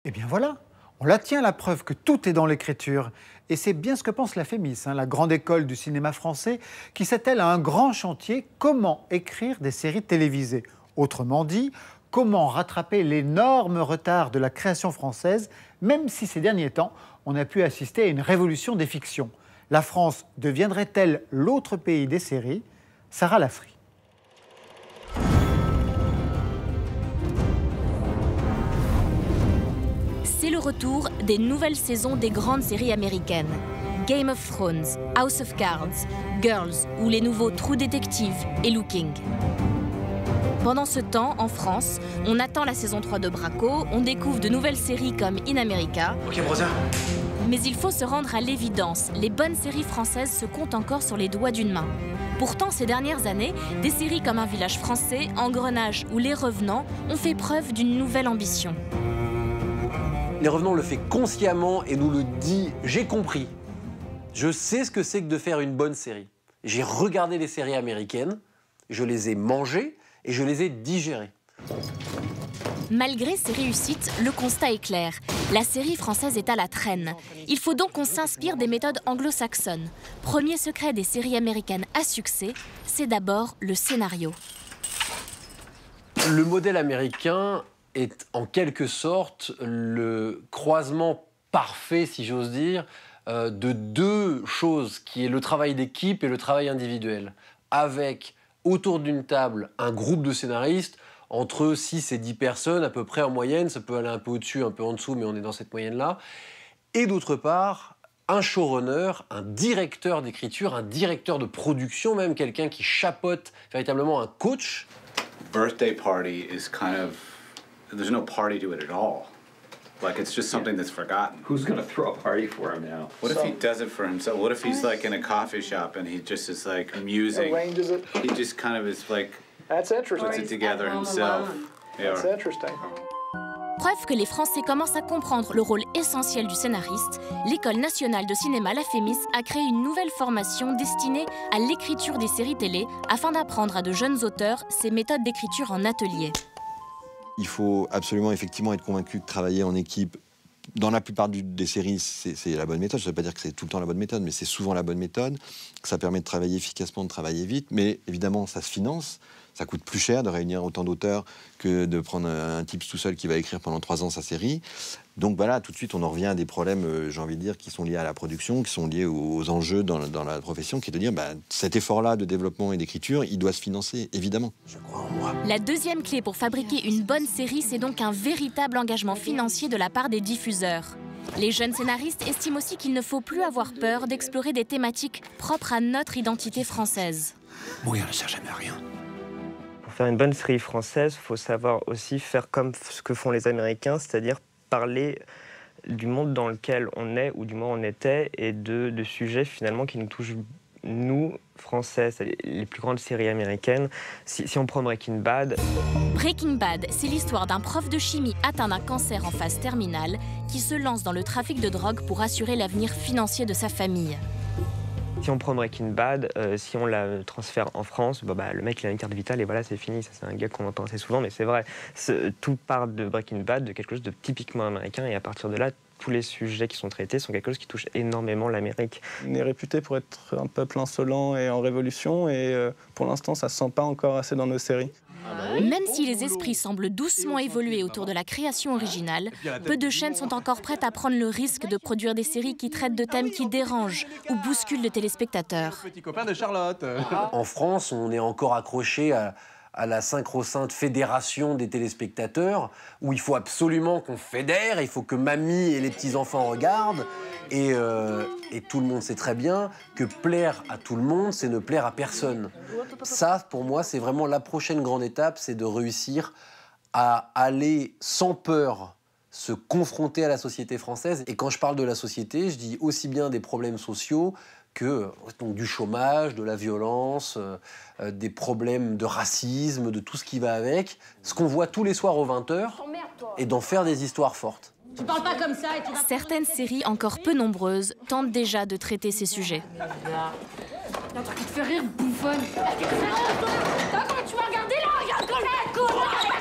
Eh bien voilà, on la tient la preuve que tout est dans l'écriture. Et c'est bien ce que pense la FEMIS, la grande école du cinéma français, qui s'attelle à un grand chantier, comment écrire des séries télévisées. Autrement dit, comment rattraper l'énorme retard de la création française, même si ces derniers temps, on a pu assister à une révolution des fictions. La France deviendrait-elle l'autre pays des séries? Sarah Lafri. C'est le retour des nouvelles saisons des grandes séries américaines. Game of Thrones, House of Cards, Girls ou les nouveaux True Detective et Looking. Pendant ce temps, en France, on attend la saison 3 de Braco, on découvre de nouvelles séries comme In America. Ok, Brosa. Mais il faut se rendre à l'évidence, les bonnes séries françaises se comptent encore sur les doigts d'une main. Pourtant, ces dernières années, des séries comme Un village français, Engrenage ou Les Revenants ont fait preuve d'une nouvelle ambition. Les Revenants le fait consciemment et nous le dit, j'ai compris. Je sais ce que c'est que de faire une bonne série. J'ai regardé les séries américaines, je les ai mangées et je les ai digérées. Malgré ses réussites, le constat est clair. La série française est à la traîne. Il faut donc qu'on s'inspire des méthodes anglo-saxonnes. Premier secret des séries américaines à succès, c'est d'abord le scénario. Le modèle américain est en quelque sorte le croisement parfait, si j'ose dire, de deux choses, qui est le travail d'équipe et le travail individuel. Avec, autour d'une table, un groupe de scénaristes, entre 6 et 10 personnes à peu près en moyenne, ça peut aller un peu au-dessus, un peu en dessous, mais on est dans cette moyenne-là. Et d'autre part, un showrunner, un directeur d'écriture, un directeur de production même, quelqu'un qui chapeaute véritablement un coach. Birthday party is kind of, there's no party to it at all. Like it's just something that's forgotten. Who's gonna throw a party for him now? What if he does it for himself? What if he's like in a coffee shop and he just is like amusing? Arranges it. He just kind of is like, That's interesting. puts it together himself. That's interesting. Preuve que les Français commencent à comprendre le rôle essentiel du scénariste, l'École nationale de cinéma, la FEMIS, a créé une nouvelle formation destinée à l'écriture des séries télé afin d'apprendre à de jeunes auteurs ces méthodes d'écriture en atelier. Il faut absolument effectivement être convaincu que travailler en équipe, dans la plupart des séries, c'est la bonne méthode. Ça ne veut pas dire que c'est tout le temps la bonne méthode, mais c'est souvent la bonne méthode, que ça permet de travailler efficacement, de travailler vite. Mais évidemment, ça se finance. Ça coûte plus cher de réunir autant d'auteurs que de prendre un type tout seul qui va écrire pendant 3 ans sa série. Donc voilà, tout de suite, on en revient à des problèmes, j'ai envie de dire, qui sont liés à la production, qui sont liés aux enjeux dans la profession, qui est de dire, cet effort-là de développement et d'écriture, il doit se financer, évidemment. Je crois en moi. La deuxième clé pour fabriquer une bonne série, c'est donc un véritable engagement financier de la part des diffuseurs. Les jeunes scénaristes estiment aussi qu'il ne faut plus avoir peur d'explorer des thématiques propres à notre identité française. Mourir ne sert jamais à rien. Pour faire une bonne série française, il faut savoir aussi faire comme ce que font les Américains, c'est-à-dire parler du monde dans lequel on est, ou du moins on était, et de sujets finalement qui nous touchent, nous, Français, les plus grandes séries américaines. Si on prend Breaking Bad... Breaking Bad, c'est l'histoire d'un prof de chimie atteint d'un cancer en phase terminale qui se lance dans le trafic de drogue pour assurer l'avenir financier de sa famille. Si on prend Breaking Bad, si on la transfère en France, le mec il a une carte vitale et voilà, c'est fini. Ça, c'est un gars qu'on entend assez souvent, mais c'est vrai. Tout part de Breaking Bad, de quelque chose de typiquement américain, et à partir de là, tous les sujets qui sont traités sont quelque chose qui touche énormément l'Amérique. On est réputé pour être un peuple insolent et en révolution, et pour l'instant, ça ne se sent pas encore assez dans nos séries. Même si les esprits semblent doucement évoluer autour de la création originale, peu de chaînes sont encore prêtes à prendre le risque de produire des séries qui traitent de thèmes qui dérangent ou bousculent le téléspectateur. Petit copain de Charlotte. En France, on est encore accroché à la sacro-sainte fédération des téléspectateurs, où il faut absolument qu'on fédère, il faut que mamie et les petits-enfants regardent, et tout le monde sait très bien que plaire à tout le monde, c'est ne plaire à personne. Ça, pour moi, c'est vraiment la prochaine grande étape, c'est de réussir à aller sans peur se confronter à la société française. Et quand je parle de la société, je dis aussi bien des problèmes sociaux que donc, du chômage, de la violence, des problèmes de racisme, de tout ce qui va avec. Ce qu'on voit tous les soirs aux 20h, et d'en faire des histoires fortes. Tu parles pas comme ça et tu vas... Certaines séries, encore peu nombreuses, tentent déjà de traiter ces sujets. Y'a un truc qui te fait rire, bouffonne. Comment tu vas regarder là? Regarde-toi là!